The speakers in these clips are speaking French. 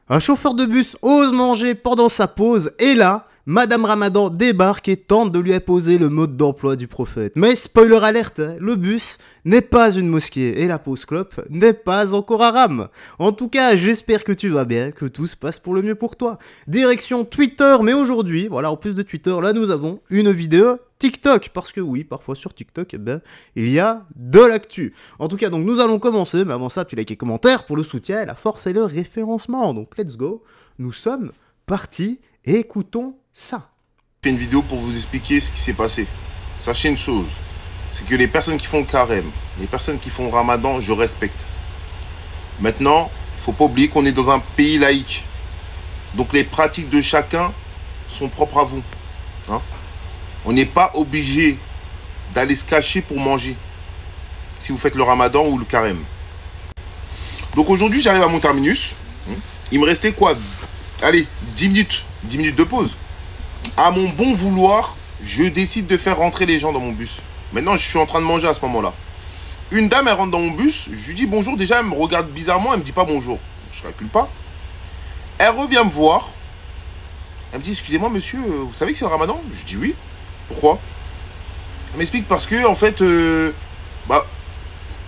Un chauffeur de bus ose manger pendant sa pause et là, Madame Ramadan débarque et tente de lui imposer le mode d'emploi du prophète. Mais spoiler alerte, le bus n'est pas une mosquée et la pause clope n'est pas encore haram. En tout cas, j'espère que tu vas bien, que tout se passe pour le mieux pour toi. Direction Twitter, mais aujourd'hui, voilà, en plus de Twitter, là nous avons une vidéo TikTok, parce que oui, parfois sur TikTok, eh ben, il y a de l'actu. En tout cas, donc nous allons commencer, mais avant ça, petit like et commentaire pour le soutien, la force et le référencement. Donc let's go, nous sommes partis et écoutons ça. Je fais une vidéo pour vous expliquer ce qui s'est passé. Sachez une chose, c'est que les personnes qui font le carême, les personnes qui font le ramadan, je respecte. Maintenant, il ne faut pas oublier qu'on est dans un pays laïque. Donc les pratiques de chacun sont propres à vous. Hein? On n'est pas obligé d'aller se cacher pour manger si vous faites le ramadan ou le carême. Donc aujourd'hui, j'arrive à mon terminus. Il me restait quoi? Allez, 10 minutes de pause. À mon bon vouloir, je décide de faire rentrer les gens dans mon bus. Maintenant, je suis en train de manger à ce moment-là. Une dame, elle rentre dans mon bus. Je lui dis bonjour. Déjà, elle me regarde bizarrement. Elle me dit pas bonjour. Je ne calcule pas. Elle revient me voir. Elle me dit, excusez-moi, monsieur, vous savez que c'est le ramadan? Je dis oui. Pourquoi? Elle m'explique parce que, en fait,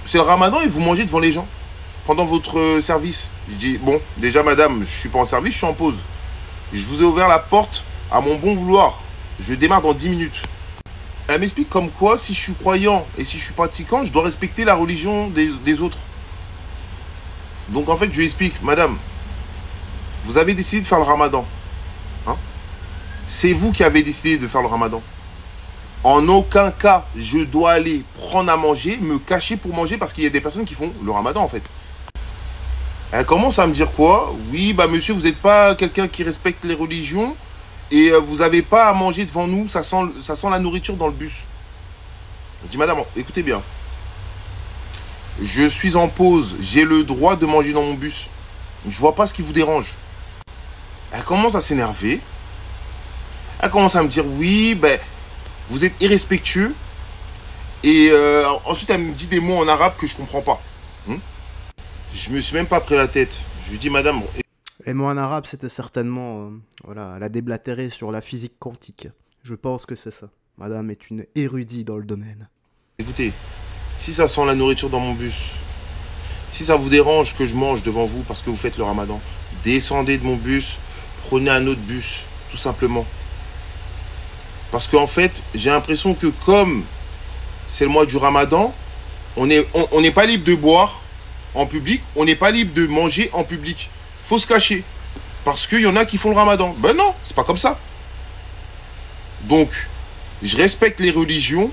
c'est le ramadan et vous mangez devant les gens pendant votre service. Je dis, bon, déjà, madame, je suis pas en service, je suis en pause. Je vous ai ouvert la porte à mon bon vouloir. Je démarre dans 10 minutes. Elle m'explique comme quoi, si je suis croyant et si je suis pratiquant, je dois respecter la religion des autres. Donc, en fait, je lui explique, madame, vous avez décidé de faire le ramadan. Hein? C'est vous qui avez décidé de faire le ramadan. En aucun cas, je dois aller prendre à manger, me cacher pour manger parce qu'il y a des personnes qui font le ramadan, en fait. Elle commence à me dire quoi? Oui, bah monsieur, vous n'êtes pas quelqu'un qui respecte les religions et vous n'avez pas à manger devant nous, ça sent la nourriture dans le bus. Je dis, madame, écoutez bien. Je suis en pause, j'ai le droit de manger dans mon bus. Je vois pas ce qui vous dérange. Elle commence à s'énerver. Elle commence à me dire, oui, ben, vous êtes irrespectueux. Et ensuite, elle me dit des mots en arabe que je comprends pas. Je me suis même pas pris la tête. Je lui dis, madame... Les mots en arabe, c'était certainement, voilà, la déblatérée sur la physique quantique. Je pense que c'est ça. Madame est une érudite dans le domaine. Écoutez, si ça sent la nourriture dans mon bus, si ça vous dérange que je mange devant vous parce que vous faites le ramadan, descendez de mon bus, prenez un autre bus, tout simplement. Parce qu'en fait, j'ai l'impression que comme c'est le mois du ramadan, on n'est pas libre de boire en public, on n'est pas libre de manger en public. Faut se cacher. Parce qu'il y en a qui font le ramadan. Ben non, c'est pas comme ça. Donc, je respecte les religions,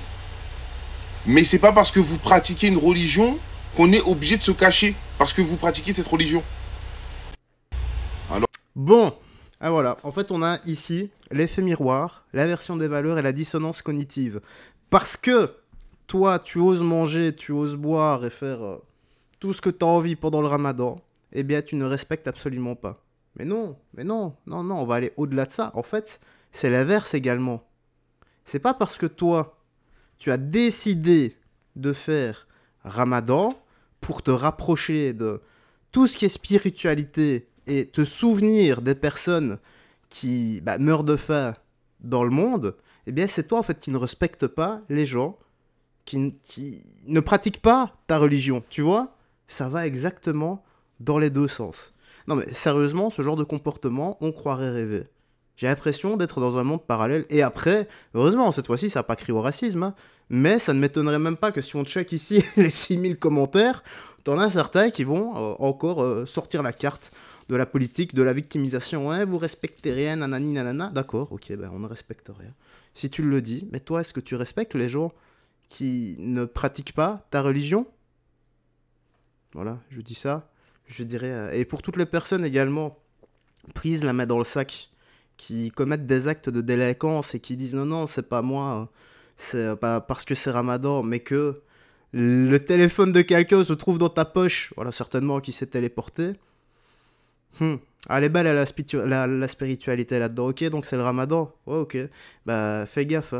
mais c'est pas parce que vous pratiquez une religion qu'on est obligé de se cacher parce que vous pratiquez cette religion. Alors... Bon, ah voilà, en fait on a ici l'effet miroir, l'inversion des valeurs et la dissonance cognitive. Parce que toi tu oses manger, tu oses boire et faire tout ce que tu as envie pendant le ramadan, eh bien tu ne respectes absolument pas. Mais non, on va aller au-delà de ça. En fait, c'est l'inverse également. C'est pas parce que toi, tu as décidé de faire ramadan pour te rapprocher de tout ce qui est spiritualité et te souvenir des personnes qui meurent de faim dans le monde, eh bien c'est toi en fait qui ne respectes pas les gens qui ne pratiquent pas ta religion, tu vois? Ça va exactement dans les deux sens. Non mais sérieusement, ce genre de comportement, on croirait rêver. J'ai l'impression d'être dans un monde parallèle. Et après, heureusement, cette fois-ci, ça n'a pas crié au racisme, hein, mais ça ne m'étonnerait même pas que si on check ici les 6000 commentaires, t'en as certains qui vont encore sortir la carte de la politique, de la victimisation. Ouais, vous respectez rien, nanani, nanana. D'accord, ok, ben on ne respecte rien. Si tu le dis, mais toi, est-ce que tu respectes les gens qui ne pratiquent pas ta religion? Voilà, je dis ça. Je dirais... et pour toutes les personnes également prises la main dans le sac, qui commettent des actes de délinquance et qui disent non, c'est pas moi, c'est pas parce que c'est ramadan, mais que le téléphone de quelqu'un se trouve dans ta poche, voilà, certainement qui s'est téléporté. Elle est belle la spiritualité là-dedans, ok, donc c'est le ramadan, ouais, ok, bah fais gaffe,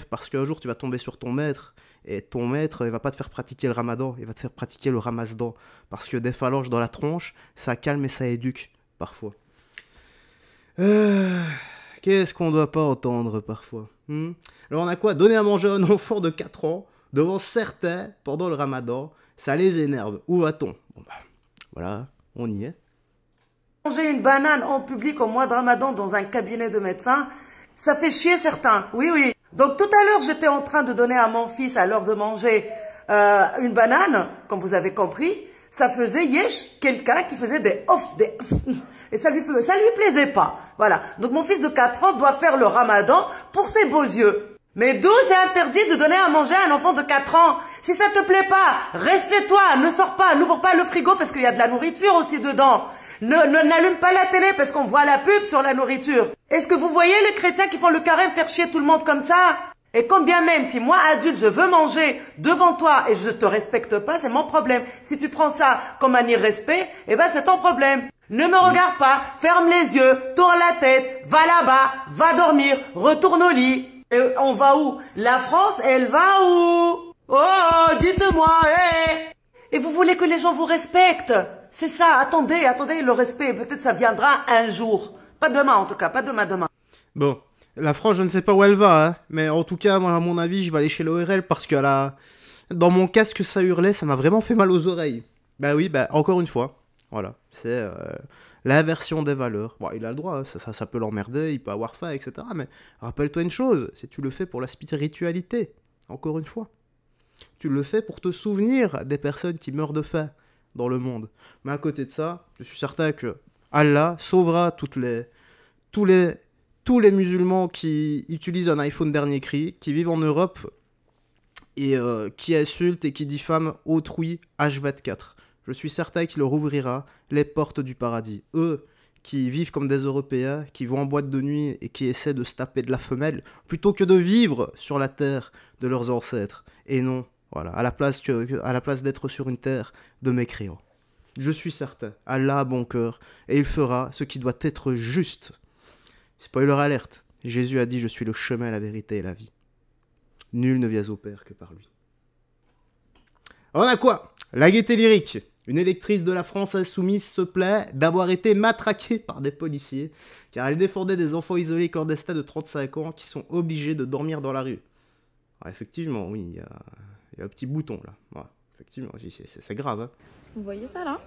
parce qu'un jour tu vas tomber sur ton maître, et ton maître, il va pas te faire pratiquer le ramadan, il va te faire pratiquer le ramasdan, parce que des phalanges dans la tronche, ça calme et ça éduque. parfois. Qu'est-ce qu'on doit pas entendre parfois, Alors on a quoi? Donner à manger à un enfant de 4 ans, devant certains, pendant le ramadan, ça les énerve. Où va-t-on? Bon bah, voilà, on y est. Manger une banane en public au mois de ramadan dans un cabinet de médecin, ça fait chier certains, oui, oui. Donc tout à l'heure, j'étais en train de donner à mon fils, à l'heure de manger, une banane, comme vous avez compris. Ça faisait yesh, quelqu'un qui faisait des off, et ça lui plaisait pas. Voilà. Donc mon fils de 4 ans doit faire le ramadan pour ses beaux yeux. Mais d'où c'est interdit de donner à manger à un enfant de 4 ans? Si ça te plaît pas, reste chez toi, ne sors pas, n'ouvre pas le frigo parce qu'il y a de la nourriture aussi dedans. N'allume pas la télé parce qu'on voit la pub sur la nourriture. Est-ce que vous voyez les chrétiens qui font le carême faire chier tout le monde comme ça? Et quand bien même, si moi, adulte, je veux manger devant toi et je te respecte pas, c'est mon problème. Si tu prends ça comme un irrespect, eh ben c'est ton problème. Ne me regarde pas, ferme les yeux, tourne la tête, va là-bas, va dormir, retourne au lit. Et on va où? La France, elle va où? Oh, dites-moi, hé! Et vous voulez que les gens vous respectent? C'est ça, attendez, le respect, peut-être ça viendra un jour. Pas demain en tout cas, pas demain. Bon, la France, je ne sais pas où elle va, mais en tout cas, moi, à mon avis, je vais aller chez l'ORL parce que dans mon casque, ça hurlait, ça m'a vraiment fait mal aux oreilles. Bah oui, bah encore une fois, voilà, c'est l'inversion des valeurs. Bon, il a le droit, ça peut l'emmerder, il peut avoir faim, etc. Mais rappelle-toi une chose, si tu le fais pour la spiritualité, encore une fois, tu le fais pour te souvenir des personnes qui meurent de faim dans le monde. Mais à côté de ça, je suis certain que Allah sauvera tous les musulmans qui utilisent un iPhone dernier cri, qui vivent en Europe et qui insultent et qui diffament autrui H24. Je suis certain qu'il leur ouvrira les portes du paradis. Eux qui vivent comme des Européens, qui vont en boîte de nuit et qui essaient de se taper de la femelle, plutôt que de vivre sur la terre de leurs ancêtres. Et non, voilà, à la place d'être sur une terre de mécréants. Je suis certain, Allah a bon cœur, et il fera ce qui doit être juste. Spoiler alerte, Jésus a dit « Je suis le chemin, la vérité et la vie. Nul ne vient au Père que par lui. » On a quoi? La gaieté lyrique. Une électrice de la France insoumise se plaint d'avoir été matraquée par des policiers, car elle défendait des enfants isolés clandestins de 35 ans qui sont obligés de dormir dans la rue. Alors, effectivement, oui, il y a un petit bouton là. Ouais, effectivement, c'est grave. Hein. Vous voyez ça là?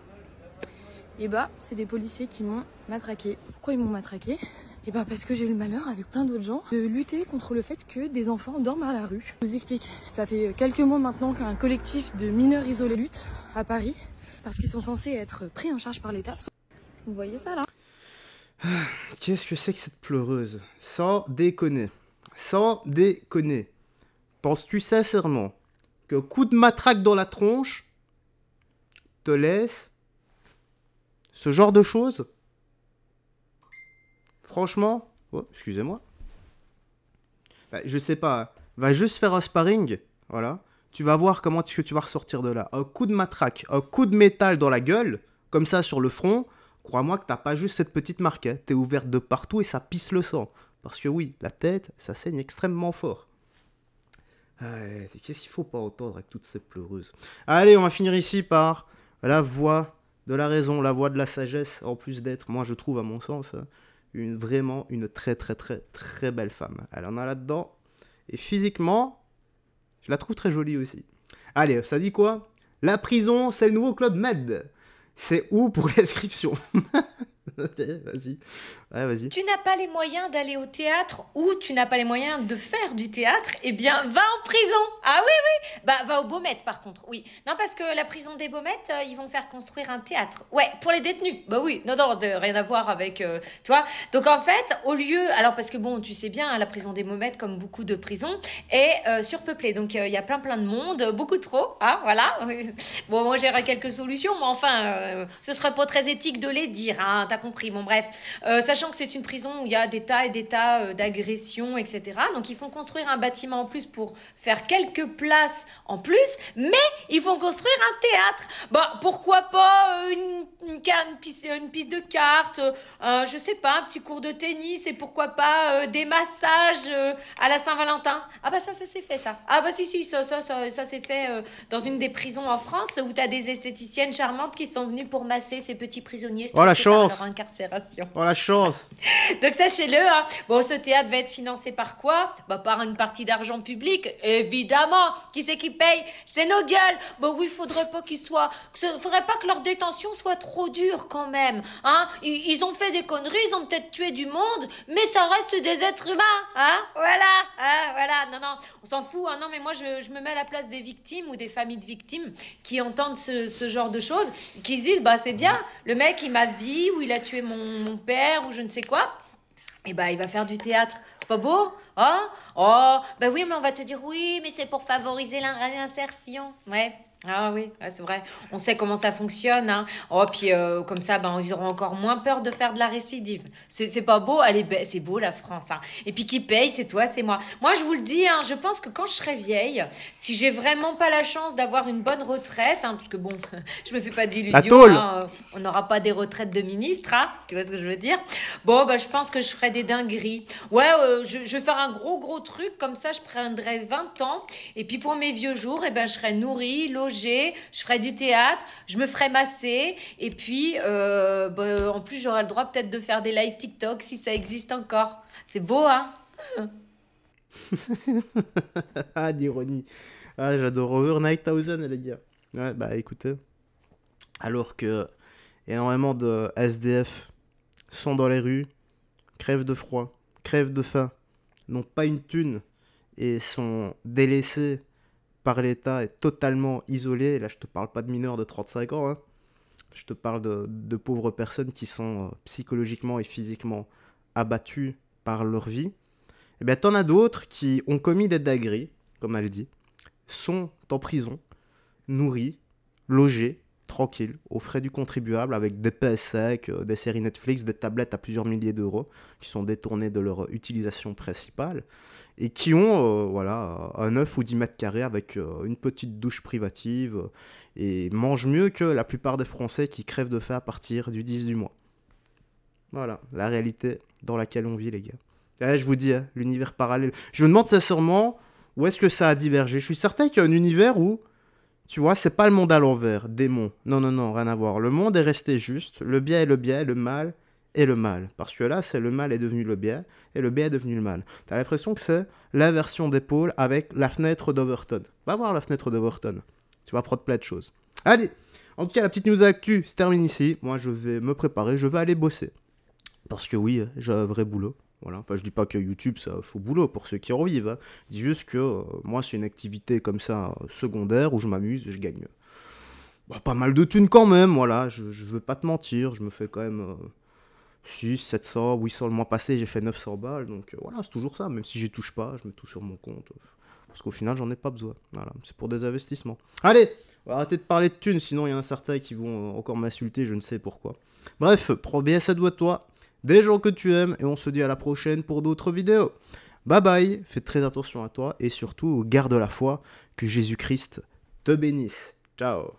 Et bah, c'est des policiers qui m'ont matraqué. Pourquoi ils m'ont matraqué? Et bah parce que j'ai eu le malheur avec plein d'autres gens de lutter contre le fait que des enfants dorment à la rue. Je vous explique. Ça fait quelques mois maintenant qu'un collectif de mineurs isolés lutte à Paris parce qu'ils sont censés être pris en charge par l'État. Vous voyez ça là? Qu'est-ce que c'est que cette pleureuse? Sans déconner. Sans déconner. Penses-tu sincèrement que coup de matraque dans la tronche te laisse ce genre de choses? Franchement, oh, excusez-moi. Bah, je sais pas, va juste faire un sparring, voilà. Tu vas voir comment tu vas ressortir de là. Un coup de matraque, un coup de métal dans la gueule, comme ça sur le front, crois-moi que t'as pas juste cette petite marque, hein. T'es ouverte de partout et ça pisse le sang. Parce que oui, la tête, ça saigne extrêmement fort. Qu'est-ce qu'il faut pas entendre avec toutes ces pleureuses? Allez, on va finir ici par la voix de la raison, la voix de la sagesse, en plus d'être, moi je trouve à mon sens, vraiment une très très très très belle femme. Elle en a là-dedans. Et physiquement, je la trouve très jolie aussi. Allez, ça dit quoi? La prison, c'est le nouveau Club Med. C'est où pour l'inscription? Vas-y. Ouais, vas-y. Tu n'as pas les moyens d'aller au théâtre ou tu n'as pas les moyens de faire du théâtre, eh bien, va en prison. Ah oui, oui. Bah, va au Baumettes, par contre, oui. Non, parce que la prison des Baumettes, ils vont faire construire un théâtre. Ouais, pour les détenus. Bah oui, non, rien à voir avec, tu vois. Donc, en fait, au lieu... Alors, parce que bon, tu sais bien, la prison des Baumettes, comme beaucoup de prisons, est surpeuplée. Donc, il y a plein de monde, beaucoup trop, hein, voilà. Bon, moi, j'aurais quelques solutions, mais enfin, ce serait pas très éthique de les dire, hein, t'as compris. Bon, bref, sachant que c'est une prison où il y a des tas et des tas d'agressions, etc. Donc, ils font construire un bâtiment en plus pour faire quelques places en plus, mais ils vont construire un théâtre. Bah, pourquoi pas une piste de cartes, je sais pas, un petit cours de tennis, et pourquoi pas des massages à la Saint-Valentin. Ah bah ça s'est fait, ça. Ah bah si, ça s'est fait dans une des prisons en France où t'as des esthéticiennes charmantes qui sont venues pour masser ces petits prisonniers. Oh la chance! incarcération. Oh la chance. Donc sachez-le, hein. Bon, ce théâtre va être financé par quoi? Bah par une partie d'argent public, évidemment. Qui c'est qui paye? C'est nos gueules. Bah oui, faudrait pas que leur détention soit trop dure quand même, hein. Ils ont fait des conneries, ils ont peut-être tué du monde, mais ça reste des êtres humains, hein. Voilà. Non, on s'en fout, hein. Non, mais moi je me mets à la place des victimes ou des familles de victimes qui entendent ce genre de choses, qui se disent, bah c'est bien, le mec il m'a vie ou il a tué mon père ou je ne sais quoi, et bah il va faire du théâtre. C'est pas beau? Hein? Oh, bah oui, mais on va te dire, oui, mais c'est pour favoriser la réinsertion. Ouais. Ah oui, c'est vrai. On sait comment ça fonctionne, hein. Oh, puis comme ça, ben, ils auront encore moins peur de faire de la récidive. C'est pas beau? Allez, c'est beau la France, hein. Et puis qui paye? C'est toi, c'est moi. Moi, je vous le dis, hein, je pense que quand je serai vieille, si j'ai vraiment pas la chance d'avoir une bonne retraite, hein, parce que bon, je me fais pas d'illusions, hein, on n'aura pas des retraites de ministre, hein, tu vois ce que je veux dire? Bon, bah, je pense que je ferai des dingueries. Ouais, je vais faire un gros truc, comme ça, je prendrai 20 ans, et puis pour mes vieux jours, eh ben, je serai nourrie, logée, je ferai du théâtre, je me ferai masser, et puis en plus j'aurai le droit peut-être de faire des live TikTok si ça existe encore. C'est beau, hein? Ah, l'ironie. Ah, j'adore Overnight Thousand, les gars. Ouais, bah écoutez, alors que énormément de SDF sont dans les rues, crèvent de froid, crèvent de faim, n'ont pas une thune et sont délaissés par l'État, est totalement isolé. Là, je te parle pas de mineurs de 35 ans, hein. Je te parle de pauvres personnes qui sont psychologiquement et physiquement abattues par leur vie. Et bien, t'en as d'autres qui ont commis des dingueries, comme elle dit, sont en prison, nourris, logés, tranquilles, aux frais du contribuable, avec des PS secs, des séries Netflix, des tablettes à plusieurs milliers d'euros, qui sont détournées de leur utilisation principale, et qui ont voilà, un 9 ou 10 mètres carrés avec une petite douche privative, et mangent mieux que la plupart des Français qui crèvent de faim à partir du 10 du mois. Voilà, la réalité dans laquelle on vit, les gars. Et je vous dis, hein, l'univers parallèle. Je me demande sincèrement où est-ce que ça a divergé. Je suis certain qu'il y a un univers où, tu vois, c'est pas le monde à l'envers, démon. Non, rien à voir. Le monde est resté juste, le bien est le bien, le mal est le mal. Parce que là, c'est le mal est devenu le bien, et le bien est devenu le mal. T'as l'impression que c'est l'inversion des pôles avec la fenêtre d'Overton. Va voir la fenêtre d'Overton. Tu vas apprendre plein de choses. Allez, en tout cas, la petite news actu se termine ici. Moi, je vais me préparer, je vais aller bosser. Parce que oui, j'ai un vrai boulot. Voilà. Enfin, je dis pas que YouTube, ça faux boulot pour ceux qui en vivent. Hein. Je dis juste que moi, c'est une activité comme ça, secondaire, où je m'amuse et je gagne pas mal de thunes quand même. Voilà, je veux pas te mentir, je me fais quand même 6, 700, 800 le mois passé, j'ai fait 900 balles. Donc voilà, c'est toujours ça. Même si j'y touche pas, je mets tout sur mon compte. Parce qu'au final, j'en ai pas besoin. Voilà, c'est pour des investissements. Allez, on va arrêter de parler de thunes, sinon il y en a certains qui vont encore m'insulter, je ne sais pourquoi. Bref, prends bien ça de toi. Des gens que tu aimes, et on se dit à la prochaine pour d'autres vidéos. Bye bye, fais très attention à toi, et surtout, garde la foi, que Jésus-Christ te bénisse. Ciao.